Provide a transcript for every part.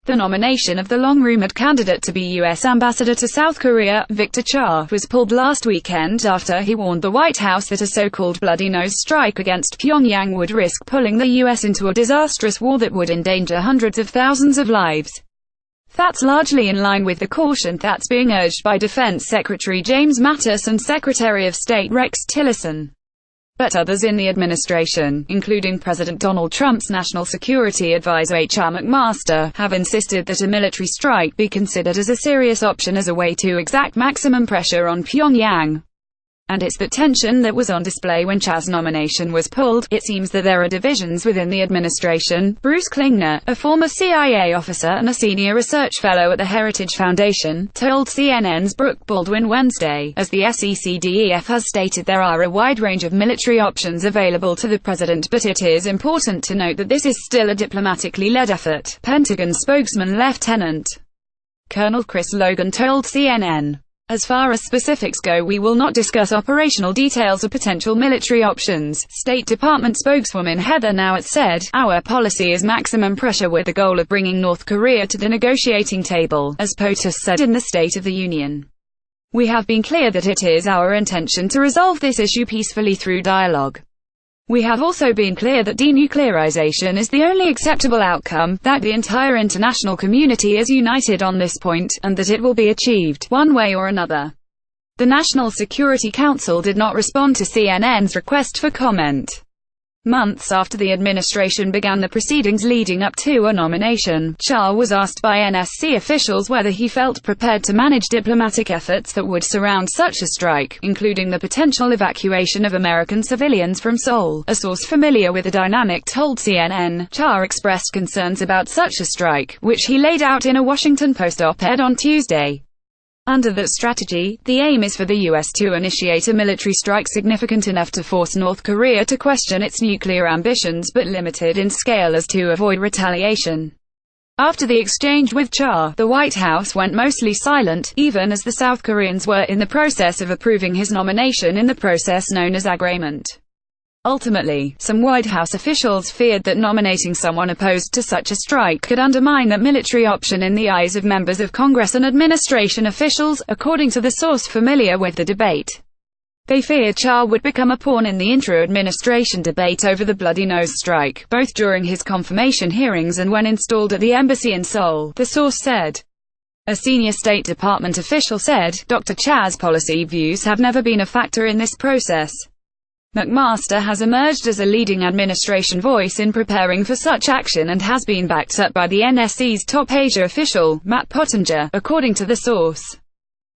The nomination of the long-rumored candidate to be U.S. ambassador to South Korea, Victor Cha, was pulled last weekend after he warned the White House that a so-called bloody nose strike against Pyongyang would risk pulling the U.S. into a disastrous war that would endanger hundreds of thousands of lives. That's largely in line with the caution that's being urged by Defense Secretary James Mattis and Secretary of State Rex Tillerson. But others in the administration, including President Donald Trump's national security advisor H.R. McMaster, have insisted that a military strike be considered as a serious option as a way to exact maximum pressure on Pyongyang. And it's the tension that was on display when Cha's nomination was pulled. It seems that there are divisions within the administration. Bruce Klingner, a former CIA officer and a senior research fellow at the Heritage Foundation, told CNN's Brooke Baldwin Wednesday, as the SecDef has stated, there are a wide range of military options available to the president, but it is important to note that this is still a diplomatically led effort. Pentagon spokesman Lieutenant Colonel Chris Logan told CNN. As far as specifics go, we will not discuss operational details or potential military options, State Department spokeswoman Heather Nauert said. Our policy is maximum pressure with the goal of bringing North Korea to the negotiating table, as POTUS said in the State of the Union. We have been clear that it is our intention to resolve this issue peacefully through dialogue. We have also been clear that denuclearization is the only acceptable outcome, that the entire international community is united on this point, and that it will be achieved, one way or another. The National Security Council did not respond to CNN's request for comment. Months after the administration began the proceedings leading up to a nomination, Cha was asked by NSC officials whether he felt prepared to manage diplomatic efforts that would surround such a strike, including the potential evacuation of American civilians from Seoul. A source familiar with the dynamic told CNN, Cha expressed concerns about such a strike, which he laid out in a Washington Post op-ed on Tuesday. Under that strategy, the aim is for the U.S. to initiate a military strike significant enough to force North Korea to question its nuclear ambitions, but limited in scale as to avoid retaliation. After the exchange with Cha, the White House went mostly silent, even as the South Koreans were in the process of approving his nomination in the process known as agreement. Ultimately, some White House officials feared that nominating someone opposed to such a strike could undermine that military option in the eyes of members of Congress and administration officials, according to the source familiar with the debate. They feared Cha would become a pawn in the intra-administration debate over the bloody nose strike, both during his confirmation hearings and when installed at the embassy in Seoul, the source said. A senior State Department official said, Dr. Cha's policy views have never been a factor in this process. McMaster has emerged as a leading administration voice in preparing for such action and has been backed up by the NSC's top Asia official, Matt Pottinger, according to the source.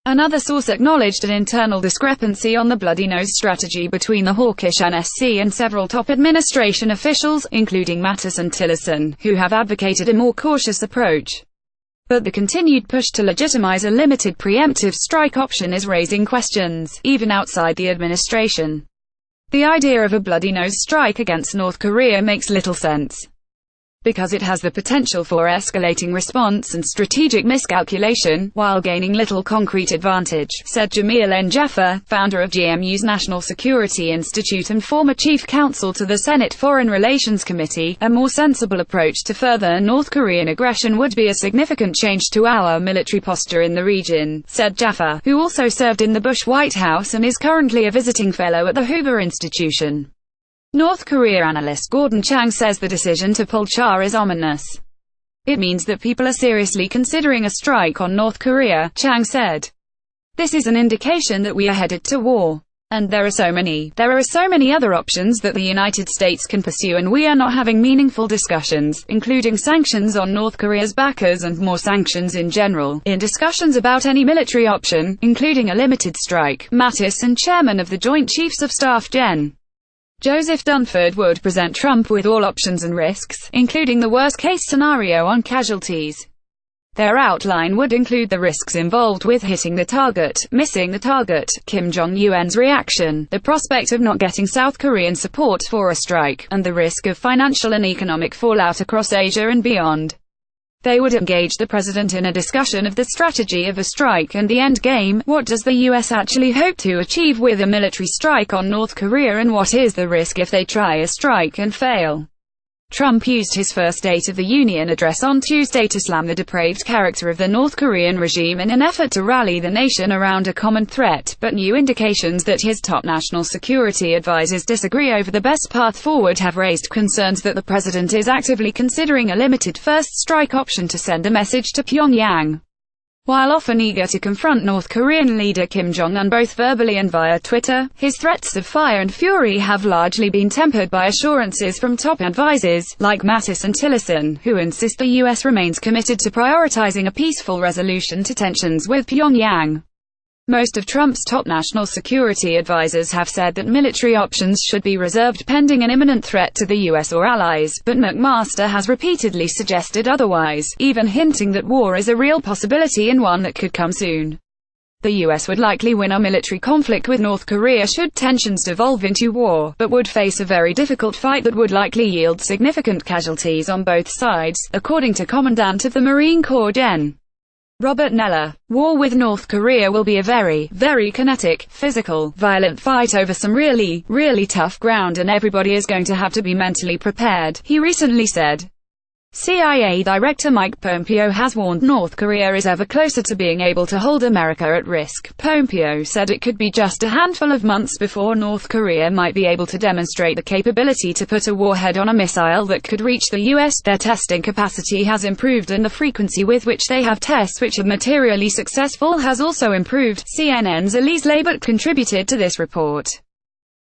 Another source acknowledged an internal discrepancy on the bloody nose strategy between the hawkish NSC and several top administration officials, including Mattis and Tillerson, who have advocated a more cautious approach. But the continued push to legitimize a limited preemptive strike option is raising questions, even outside the administration. The idea of a bloody nose strike against North Korea makes little sense, because it has the potential for escalating response and strategic miscalculation, while gaining little concrete advantage, said Jamil N. Jaffer, founder of GMU's National Security Institute and former chief counsel to the Senate Foreign Relations Committee. A more sensible approach to further North Korean aggression would be a significant change to our military posture in the region, said Jaffer, who also served in the Bush White House and is currently a visiting fellow at the Hoover Institution. North Korea analyst Gordon Chang says the decision to pull Cha is ominous. It means that people are seriously considering a strike on North Korea, Chang said. This is an indication that we are headed to war. And there are so many other options that the United States can pursue, and we are not having meaningful discussions, including sanctions on North Korea's backers and more sanctions in general, in discussions about any military option, including a limited strike. Mattis and chairman of the Joint Chiefs of Staff Gen. Joseph Dunford would present Trump with all options and risks, including the worst-case scenario on casualties. Their outline would include the risks involved with hitting the target, missing the target, Kim Jong-un's reaction, the prospect of not getting South Korean support for a strike, and the risk of financial and economic fallout across Asia and beyond. They would engage the president in a discussion of the strategy of a strike and the end game. What does the U.S. actually hope to achieve with a military strike on North Korea, and what is the risk if they try a strike and fail? Trump used his first State of the Union address on Tuesday to slam the depraved character of the North Korean regime in an effort to rally the nation around a common threat, but new indications that his top national security advisors disagree over the best path forward have raised concerns that the president is actively considering a limited first strike option to send a message to Pyongyang. While often eager to confront North Korean leader Kim Jong-un both verbally and via Twitter, his threats of fire and fury have largely been tempered by assurances from top advisors, like Mattis and Tillerson, who insist the U.S. remains committed to prioritizing a peaceful resolution to tensions with Pyongyang. Most of Trump's top national security advisors have said that military options should be reserved pending an imminent threat to the U.S. or allies, but McMaster has repeatedly suggested otherwise, even hinting that war is a real possibility and one that could come soon. The U.S. would likely win a military conflict with North Korea should tensions devolve into war, but would face a very difficult fight that would likely yield significant casualties on both sides, according to Commandant of the Marine Corps Gen. Robert Neller. War with North Korea will be a very, very kinetic, physical, violent fight over some really, really tough ground, and everybody is going to have to be mentally prepared, he recently said. CIA Director Mike Pompeo has warned North Korea is ever closer to being able to hold America at risk. Pompeo said it could be just a handful of months before North Korea might be able to demonstrate the capability to put a warhead on a missile that could reach the U.S. Their testing capacity has improved and the frequency with which they have tests which are materially successful has also improved, CNN's Elise Labert contributed to this report.